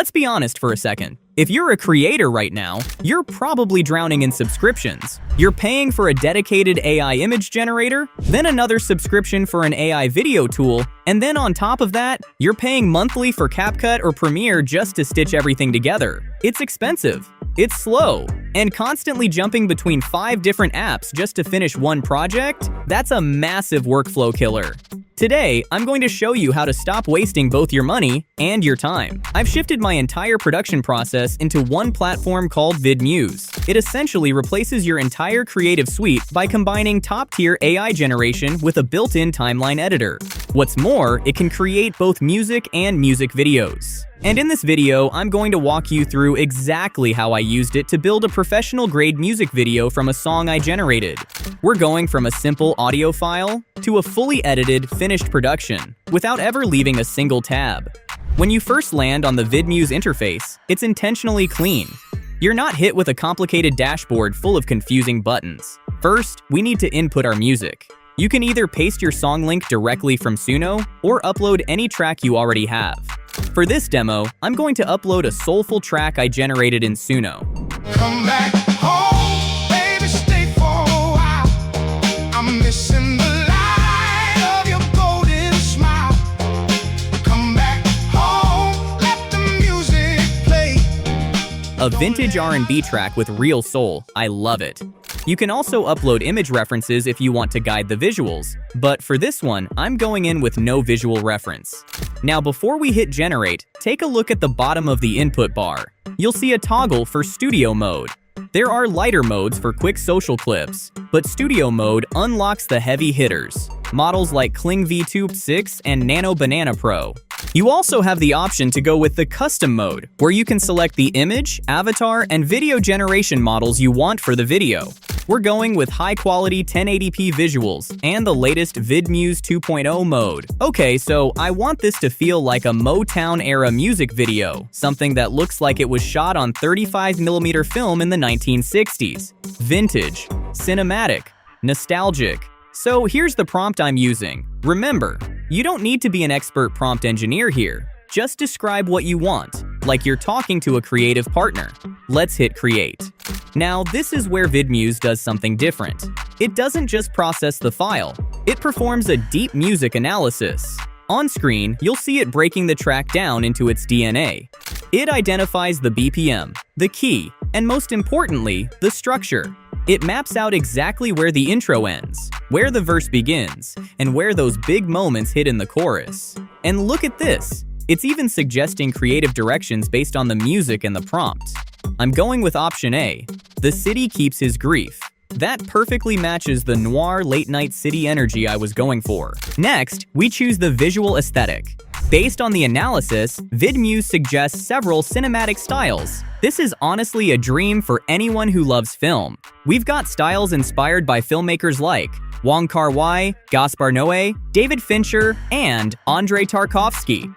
Let's be honest for a second. If you're a creator right now, you're probably drowning in subscriptions. You're paying for a dedicated AI image generator, then another subscription for an AI video tool, and then on top of that, you're paying monthly for CapCut or Premiere just to stitch everything together. It's expensive, it's slow, and constantly jumping between 5 different apps just to finish one project? That's a massive workflow killer. Today, I'm going to show you how to stop wasting both your money and your time. I've shifted my entire production process into one platform called VidMuse. It essentially replaces your entire creative suite by combining top-tier AI generation with a built-in timeline editor. What's more, it can create both music and music videos. And in this video, I'm going to walk you through exactly how I used it to build a professional-grade music video from a song I generated. We're going from a simple audio file to a fully edited, finished production, without ever leaving a single tab. When you first land on the VidMuse interface, it's intentionally clean. You're not hit with a complicated dashboard full of confusing buttons. First, we need to input our music. You can either paste your song link directly from Suno or upload any track you already have. For this demo, I'm going to upload a soulful track I generated in Suno. Come back home, baby, stay for a while. I'm missing the light of your golden smile. Come back home, let the music play. A vintage R&B track with real soul. I love it. You can also upload image references if you want to guide the visuals, but for this one, I'm going in with no visual reference. Now before we hit generate, take a look at the bottom of the input bar. You'll see a toggle for studio mode. There are lighter modes for quick social clips, but studio mode unlocks the heavy hitters, models like Kling V2.6 and Nano Banana Pro. You also have the option to go with the custom mode, where you can select the image, avatar, and video generation models you want for the video. We're going with high-quality 1080p visuals and the latest VidMuse 2.0 mode. Okay, so I want this to feel like a Motown-era music video, something that looks like it was shot on 35mm film in the 1960s. Vintage, cinematic, nostalgic. So here's the prompt I'm using. Remember, you don't need to be an expert prompt engineer here. Just describe what you want, like you're talking to a creative partner. Let's hit create. Now, this is where VidMuse does something different. It doesn't just process the file, it performs a deep music analysis. On screen, you'll see it breaking the track down into its DNA. It identifies the BPM, the key, and most importantly, the structure. It maps out exactly where the intro ends, where the verse begins, and where those big moments hit in the chorus. And look at this! It's even suggesting creative directions based on the music and the prompt. I'm going with option A. The city keeps his grief. That perfectly matches the noir late-night city energy I was going for. Next, we choose the visual aesthetic. Based on the analysis, VidMuse suggests several cinematic styles. This is honestly a dream for anyone who loves film. We've got styles inspired by filmmakers like Wong Kar-wai, Gaspar Noé, David Fincher, and Andrei Tarkovsky.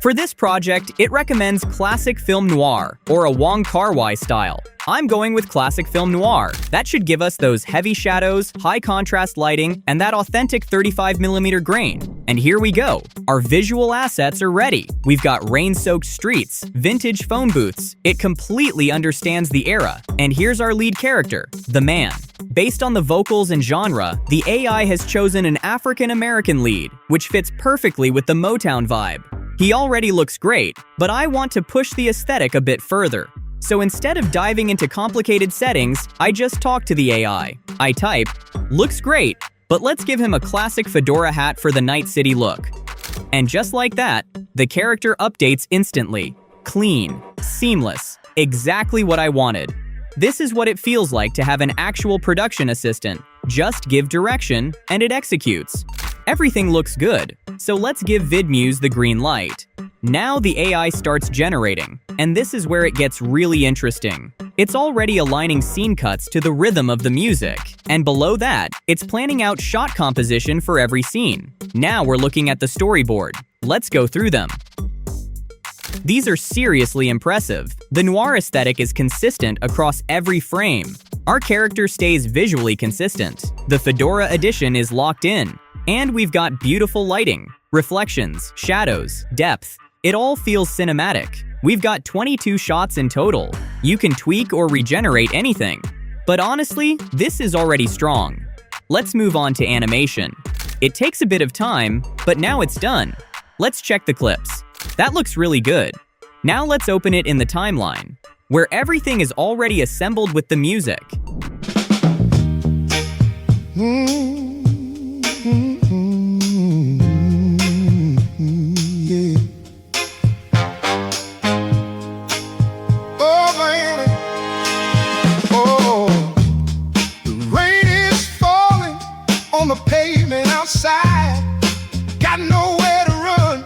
For this project, it recommends classic film noir, or a Wong Kar-wai style. I'm going with classic film noir. That should give us those heavy shadows, high contrast lighting, and that authentic 35mm grain. And here we go. Our visual assets are ready. We've got rain-soaked streets, vintage phone booths. It completely understands the era. And here's our lead character, the man. Based on the vocals and genre, the AI has chosen an African-American lead, which fits perfectly with the Motown vibe. He already looks great, but I want to push the aesthetic a bit further. So instead of diving into complicated settings, I just talk to the AI. I type, "Looks great, but let's give him a classic fedora hat for the night city look." And just like that, the character updates instantly. Clean, seamless, exactly what I wanted. This is what it feels like to have an actual production assistant. Just give direction, and it executes. Everything looks good, so let's give VidMuse the green light. Now the AI starts generating, and this is where it gets really interesting. It's already aligning scene cuts to the rhythm of the music, and below that, it's planning out shot composition for every scene. Now we're looking at the storyboard. Let's go through them. These are seriously impressive. The noir aesthetic is consistent across every frame. Our character stays visually consistent. The fedora edition is locked in. And we've got beautiful lighting, reflections, shadows, depth. It all feels cinematic. We've got 22 shots in total. You can tweak or regenerate anything. But honestly, this is already strong. Let's move on to animation. It takes a bit of time, but now it's done. Let's check the clips. That looks really good. Now let's open it in the timeline, where everything is already assembled with the music. Outside, got nowhere to run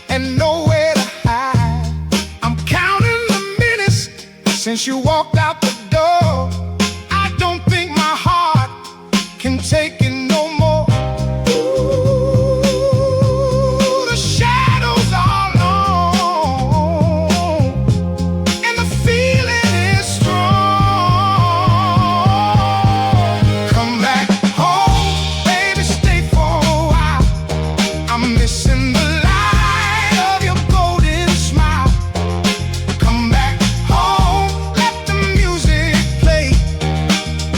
and nowhere to hide. I'm counting the minutes since you walked out the door. I don't think my heart can take it no more. Ooh, the shadows are long and the feeling is strong. Come back home, baby, stay for a while. I'm missing the light of your golden smile. Come back home, let the music play.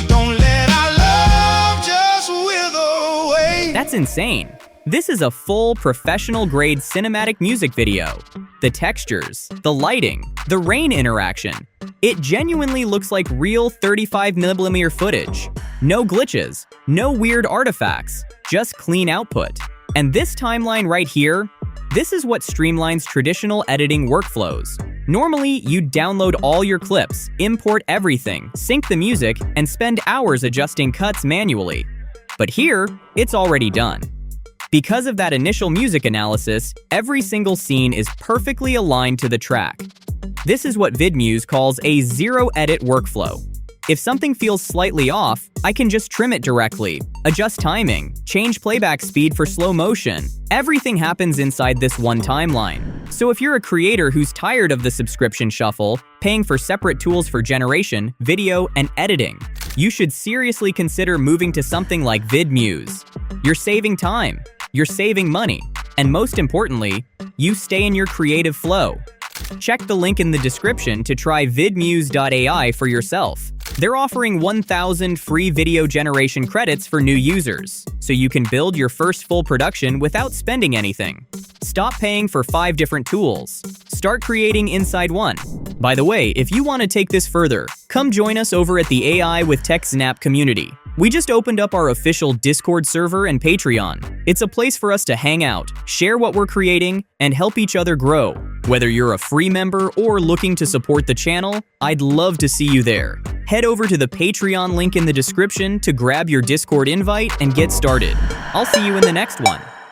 Don't let our love just wither away. That's insane. This is a full professional-grade cinematic music video. The textures, the lighting, the rain interaction. It genuinely looks like real 35mm footage. No glitches, no weird artifacts, just clean output. And this timeline right here, this is what streamlines traditional editing workflows. Normally, you'd download all your clips, import everything, sync the music, and spend hours adjusting cuts manually. But here, it's already done. Because of that initial music analysis, every single scene is perfectly aligned to the track. This is what VidMuse calls a zero-edit workflow. If something feels slightly off, I can just trim it directly, adjust timing, change playback speed for slow motion. Everything happens inside this one timeline. So if you're a creator who's tired of the subscription shuffle, paying for separate tools for generation, video, and editing, you should seriously consider moving to something like VidMuse. You're saving time, you're saving money, and most importantly, you stay in your creative flow. Check the link in the description to try VidMuse.ai for yourself. They're offering 1,000 free video generation credits for new users, so you can build your first full production without spending anything. Stop paying for 5 different tools. Start creating inside one. By the way, if you want to take this further, come join us over at the AI with Tech Snap community. We just opened up our official Discord server and Patreon. It's a place for us to hang out, share what we're creating, and help each other grow. Whether you're a free member or looking to support the channel, I'd love to see you there. Head over to the Patreon link in the description to grab your Discord invite and get started. I'll see you in the next one.